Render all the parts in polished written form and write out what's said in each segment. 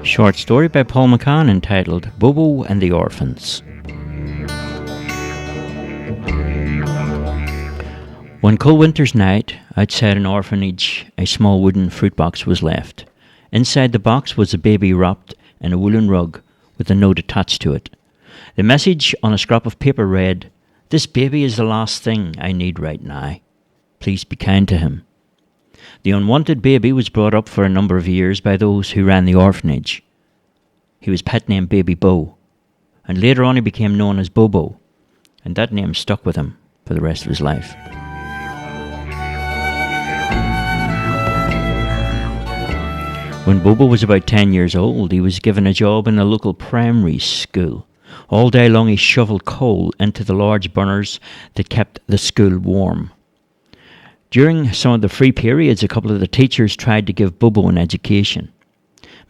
Short story by Paul McCann entitled Bobo and the Orphans. One cold winter's night, outside an orphanage, a small wooden fruit box was left. Inside the box was a baby wrapped in a woolen rug with a note attached to it. The message on a scrap of paper read, "This baby is the last thing I need right now. Please be kind to him." The unwanted baby was brought up for a number of years by those who ran the orphanage. He was pet named Baby Bo, and later on he became known as Bobo, and that name stuck with him for the rest of his life. When Bobo was about 10 years old, he was given a job in a local primary school. All day long he shoveled coal into the large burners that kept the school warm. During some of the free periods, a couple of the teachers tried to give Bobo an education.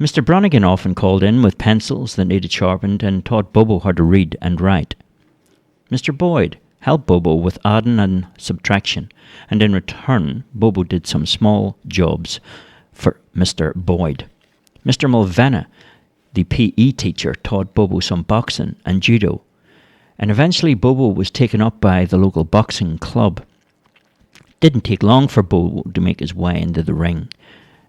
Mr. Brannigan often called in with pencils that needed sharpened and taught Bobo how to read and write. Mr. Boyd helped Bobo with adding and subtraction, and in return, Bobo did some small jobs for Mr. Boyd. Mr. Mulvanna, the PE teacher, taught Bobo some boxing and judo, and eventually Bobo was taken up by the local boxing club. It didn't take long for Bobo to make his way into the ring,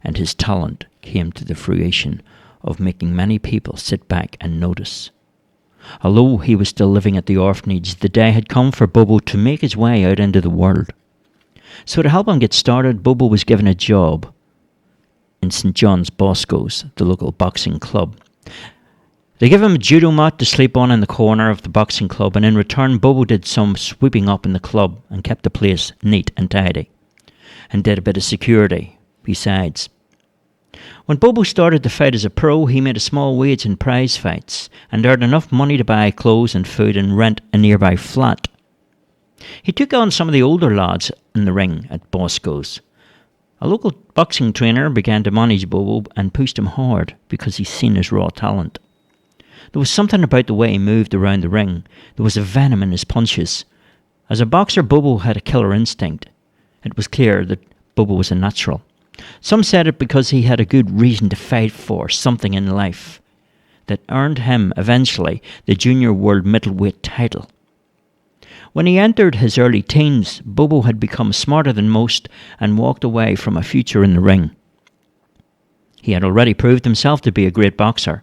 and his talent came to the fruition of making many people sit back and notice. Although he was still living at the orphanage, the day had come for Bobo to make his way out into the world. So to help him get started, Bobo was given a job in St. John's Bosco's, the local boxing club. They gave him a judo mat to sleep on in the corner of the boxing club, and in return Bobo did some sweeping up in the club and kept the place neat and tidy, and did a bit of security besides. When Bobo started to fight as a pro, he made a small wage in prize fights and earned enough money to buy clothes and food and rent a nearby flat. He took on some of the older lads in the ring at Bosco's. A local boxing trainer began to manage Bobo and pushed him hard because he's seen his raw talent. There was something about the way he moved around the ring. There was a venom in his punches. As a boxer, Bobo had a killer instinct. It was clear that Bobo was a natural. Some said it because he had a good reason to fight for something in life that earned him eventually the junior world middleweight title. When he entered his early teens, Bobo had become smarter than most and walked away from a future in the ring. He had already proved himself to be a great boxer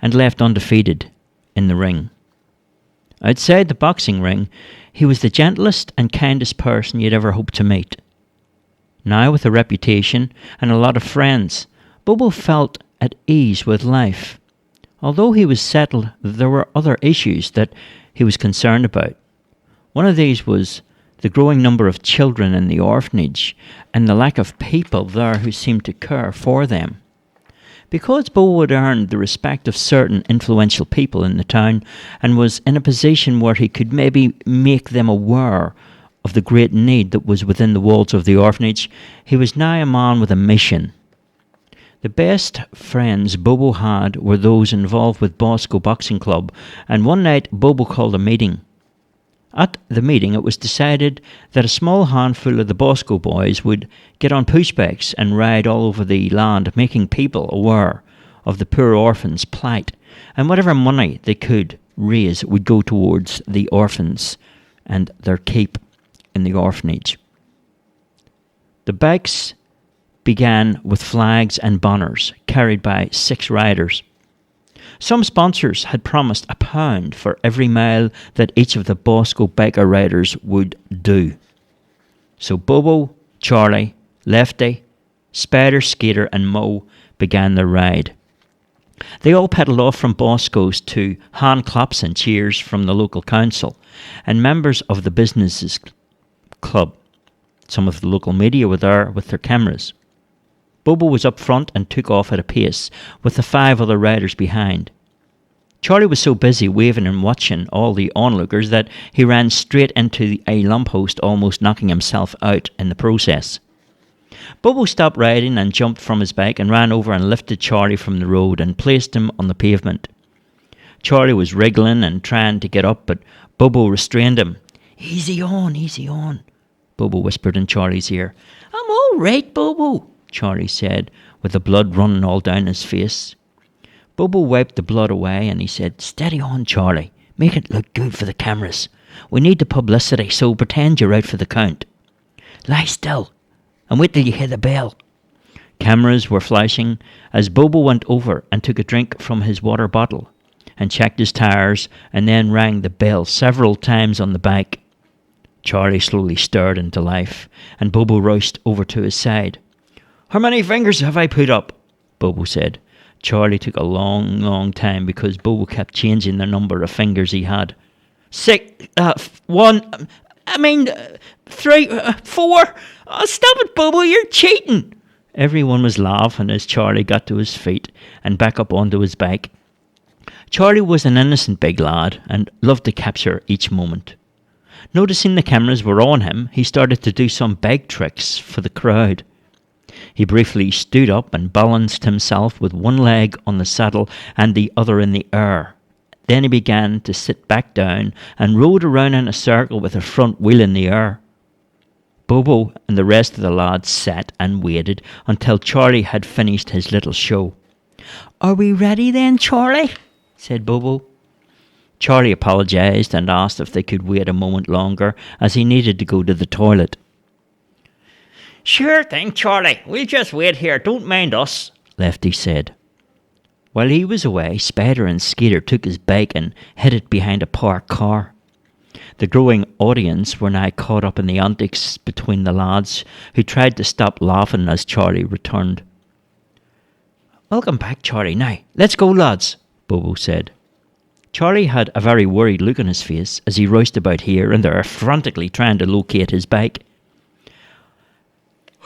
and left undefeated in the ring. Outside the boxing ring, he was the gentlest and kindest person you'd ever hope to meet. Now, with a reputation and a lot of friends, Bobo felt at ease with life. Although he was settled, there were other issues that he was concerned about. One of these was the growing number of children in the orphanage and the lack of people there who seemed to care for them. Because Bobo had earned the respect of certain influential people in the town and was in a position where he could maybe make them aware of the great need that was within the walls of the orphanage, he was now a man with a mission. The best friends Bobo had were those involved with Bosco Boxing Club, and one night Bobo called a meeting. At the meeting, it was decided that a small handful of the Bosco boys would get on pushbacks and ride all over the land, making people aware of the poor orphans' plight, and whatever money they could raise would go towards the orphans and their keep in the orphanage. The bikes began with flags and banners carried by 6 riders. Some sponsors had promised £1 for every mile that each of the Bosco biker riders would do. So Bobo, Charlie, Lefty, Spider, Skater and Mo began their ride. They all pedalled off from Bosco's to hand claps and cheers from the local council and members of the businesses club. Some of the local media were there with their cameras. Bobo was up front and took off at a pace, with the 5 other riders behind. Charlie was so busy waving and watching all the onlookers that he ran straight into a lamppost, almost knocking himself out in the process. Bobo stopped riding and jumped from his bike and ran over and lifted Charlie from the road and placed him on the pavement. Charlie was wriggling and trying to get up, but Bobo restrained him. Easy on, Bobo whispered in Charlie's ear. I'm all right, Bobo, Charlie said, with the blood running all down his face. Bobo wiped the blood away and he said, "Steady on, Charlie. Make it look good for the cameras. We need the publicity, so pretend you're out for the count. Lie still and wait till you hear the bell." Cameras were flashing as Bobo went over and took a drink from his water bottle and checked his tires and then rang the bell several times on the bike. Charlie slowly stirred into life and Bobo rushed over to his side. "How many fingers have I put up?" Bobo said. Charlie took a long time because Bobo kept changing the number of fingers he had. 6, 1, 3, 4. Oh, stop it, Bobo, you're cheating. Everyone was laughing as Charlie got to his feet and back up onto his bike. Charlie was an innocent big lad and loved to capture each moment. Noticing the cameras were on him, he started to do some bike tricks for the crowd. He briefly stood up and balanced himself with one leg on the saddle and the other in the air. Then he began to sit back down and rode around in a circle with a front wheel in the air. Bobo and the rest of the lads sat and waited until Charlie had finished his little show. "Are we ready then, Charlie?" said Bobo. Charlie apologised and asked if they could wait a moment longer as he needed to go to the toilet. "Sure thing, Charlie. We'll just wait here. Don't mind us," Lefty said. While he was away, Spider and Skeeter took his bike and hid it behind a parked car. The growing audience were now caught up in the antics between the lads, who tried to stop laughing as Charlie returned. "Welcome back, Charlie. Now, let's go, lads," Bobo said. Charlie had a very worried look on his face as he raced about here and there, frantically trying to locate his bike.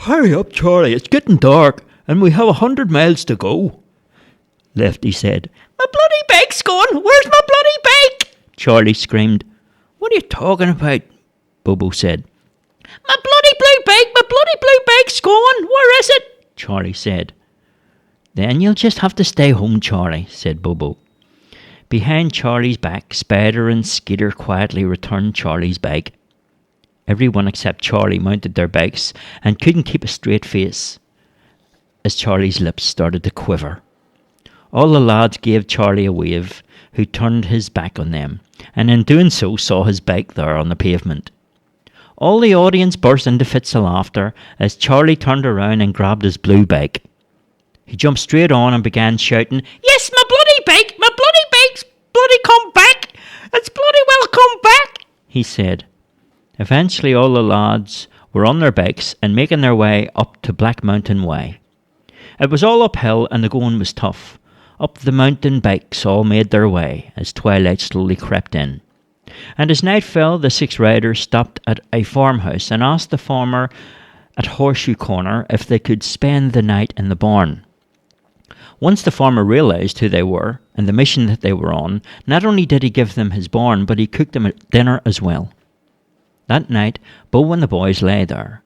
"Hurry up, Charlie. It's getting dark, and we have 100 miles to go," Lefty said. "My bloody bike's gone! Where's my bloody bike?" Charlie screamed. "What are you talking about?" Bobo said. "My bloody blue bike's gone! Where is it?" Charlie said. "Then you'll just have to stay home, Charlie," said Bobo. Behind Charlie's back, Spider and Skeeter quietly returned Charlie's bike. Everyone except Charlie mounted their bikes and couldn't keep a straight face as Charlie's lips started to quiver. All the lads gave Charlie a wave, who turned his back on them, and in doing so saw his bike there on the pavement. All the audience burst into fits of laughter as Charlie turned around and grabbed his blue bike. He jumped straight on and began shouting, "Yes, my bloody bike's bloody come back! It's bloody well come back!" he said. Eventually all the lads were on their bikes and making their way up to Black Mountain Way. It was all uphill and the going was tough. Up the mountain bikes all made their way as twilight slowly crept in. And as night fell, the 6 riders stopped at a farmhouse and asked the farmer at Horseshoe Corner if they could spend the night in the barn. Once the farmer realised who they were and the mission that they were on, not only did he give them his barn, but he cooked them a dinner as well. That night, Bo and the boys lay there.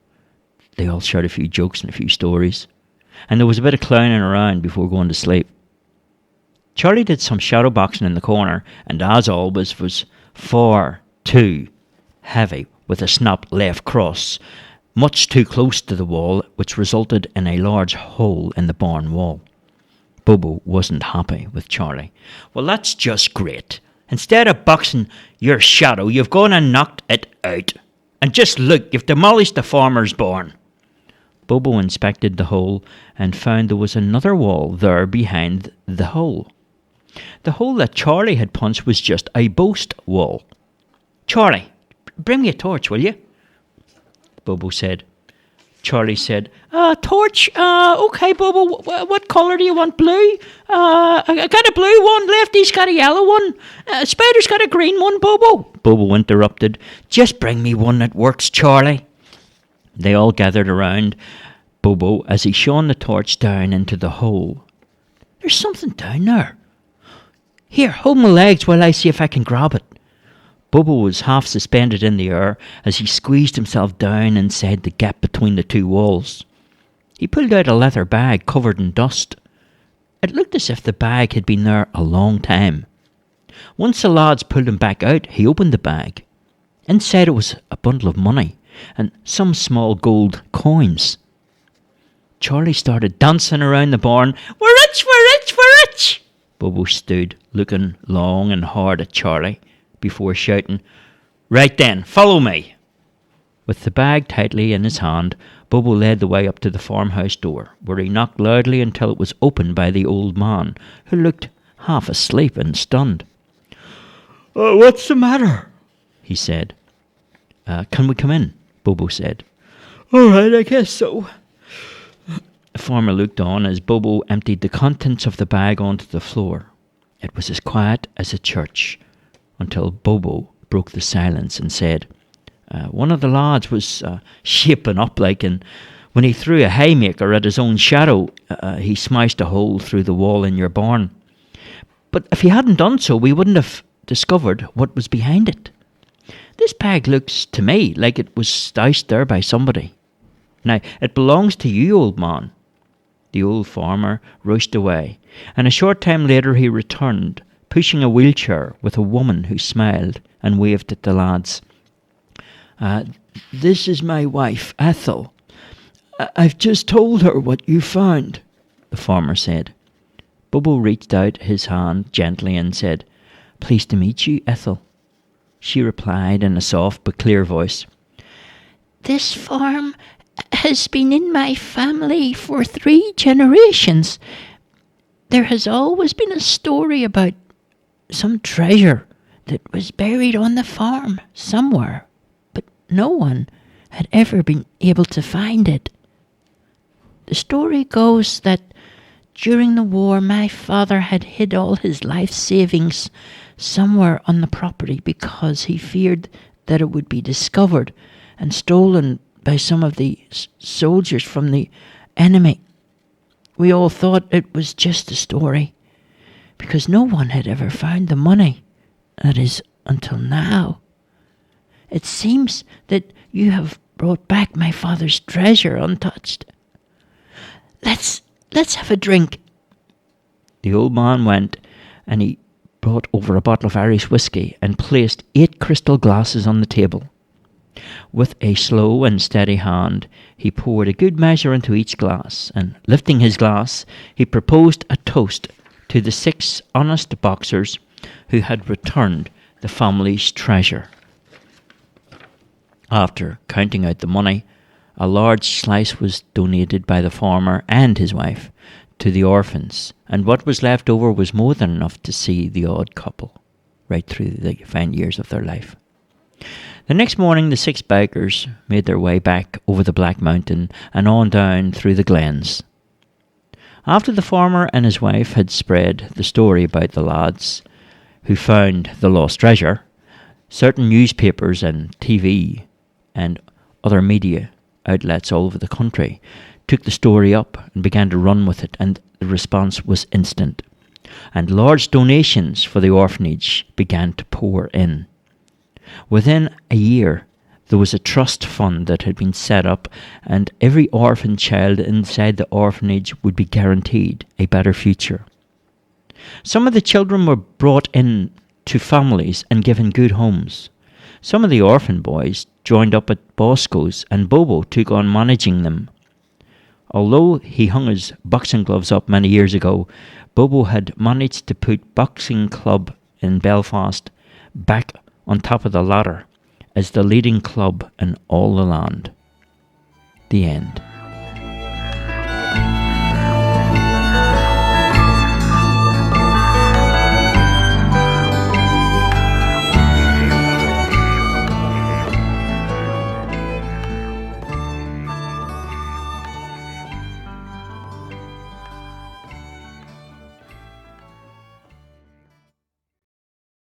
They all shared a few jokes and a few stories, and there was a bit of clowning around before going to sleep. Charlie did some shadow boxing in the corner, and as always was far too heavy with a snap left cross, much too close to the wall, which resulted in a large hole in the barn wall. Bobo wasn't happy with Charlie. "Well, that's just great. Instead of boxing your shadow, you've gone and knocked it out. And just look, you've demolished the farmer's barn." Bobo inspected the hole and found there was another wall there behind the hole. The hole that Charlie had punched was just a boast wall. "Charlie, bring me a torch, will you?" Bobo said. Charlie said, "Torch, okay, Bobo, what colour do you want? Blue? I got a blue one, Lefty's got a yellow one, Spider's got a green one, Bobo." Bobo interrupted, "Just bring me one that works, Charlie." They all gathered around Bobo as he shone the torch down into the hole. "There's something down there. Here, hold my legs while I see if I can grab it." Bobo was half suspended in the air as he squeezed himself down inside the gap between the 2 walls. He pulled out a leather bag covered in dust. It looked as if the bag had been there a long time. Once the lads pulled him back out, he opened the bag. Inside it was a bundle of money and some small gold coins. Charlie started dancing around the barn. "We're rich, we're rich, we're rich!" Bobo stood, looking long and hard at Charlie, before shouting, "Right then, follow me!" With the bag tightly in his hand, Bobo led the way up to the farmhouse door, where he knocked loudly until it was opened by the old man, who looked half asleep and stunned. "What's the matter?" he said. "Can we come in?" Bobo said. "All right, I guess so." The farmer looked on as Bobo emptied the contents of the bag onto the floor. It was as quiet as a church, until Bobo broke the silence and said, "One of the lads was shaping up and when he threw a haymaker at his own shadow, he smashed a hole through the wall in your barn. But if he hadn't done so, we wouldn't have discovered what was behind it. This bag looks to me like it was stashed there by somebody. Now, it belongs to you, old man." The old farmer rushed away, and a short time later he returned, pushing a wheelchair with a woman who smiled and waved at the lads. "This is my wife, Ethel. I've just told her what you found," the farmer said. Bobo reached out his hand gently and said, "Pleased to meet you, Ethel." She replied in a soft but clear voice, "This farm has been in my family for 3 generations. There has always been a story about some treasure that was buried on the farm somewhere, but no one had ever been able to find it. The story goes that during the war my father had hid all his life savings somewhere on the property because he feared that it would be discovered and stolen by some of the soldiers from the enemy. We all thought it was just a story, because no one had ever found the money, that is, until now. It seems that you have brought back my father's treasure untouched. Let's have a drink." The old man went, and he brought over a bottle of Irish whiskey and placed 8 crystal glasses on the table. With a slow and steady hand, he poured a good measure into each glass, and lifting his glass, he proposed a toast to the 6 honest boxers who had returned the family's treasure. After counting out the money, a large slice was donated by the farmer and his wife to the orphans, and what was left over was more than enough to see the odd couple right through the fine years of their life. The next morning, the 6 bikers made their way back over the Black Mountain and on down through the glens. After the farmer and his wife had spread the story about the lads who found the lost treasure, certain newspapers and TV and other media outlets all over the country took the story up and began to run with it, and the response was instant. And large donations for the orphanage began to pour in. Within a year, there was a trust fund that had been set up, and every orphan child inside the orphanage would be guaranteed a better future. Some of the children were brought in to families and given good homes. Some of the orphan boys joined up at Bosco's, and Bobo took on managing them. Although he hung his boxing gloves up many years ago, Bobo had managed to put Boxing Club in Belfast back on top of the ladder as the leading club in all the land. The end.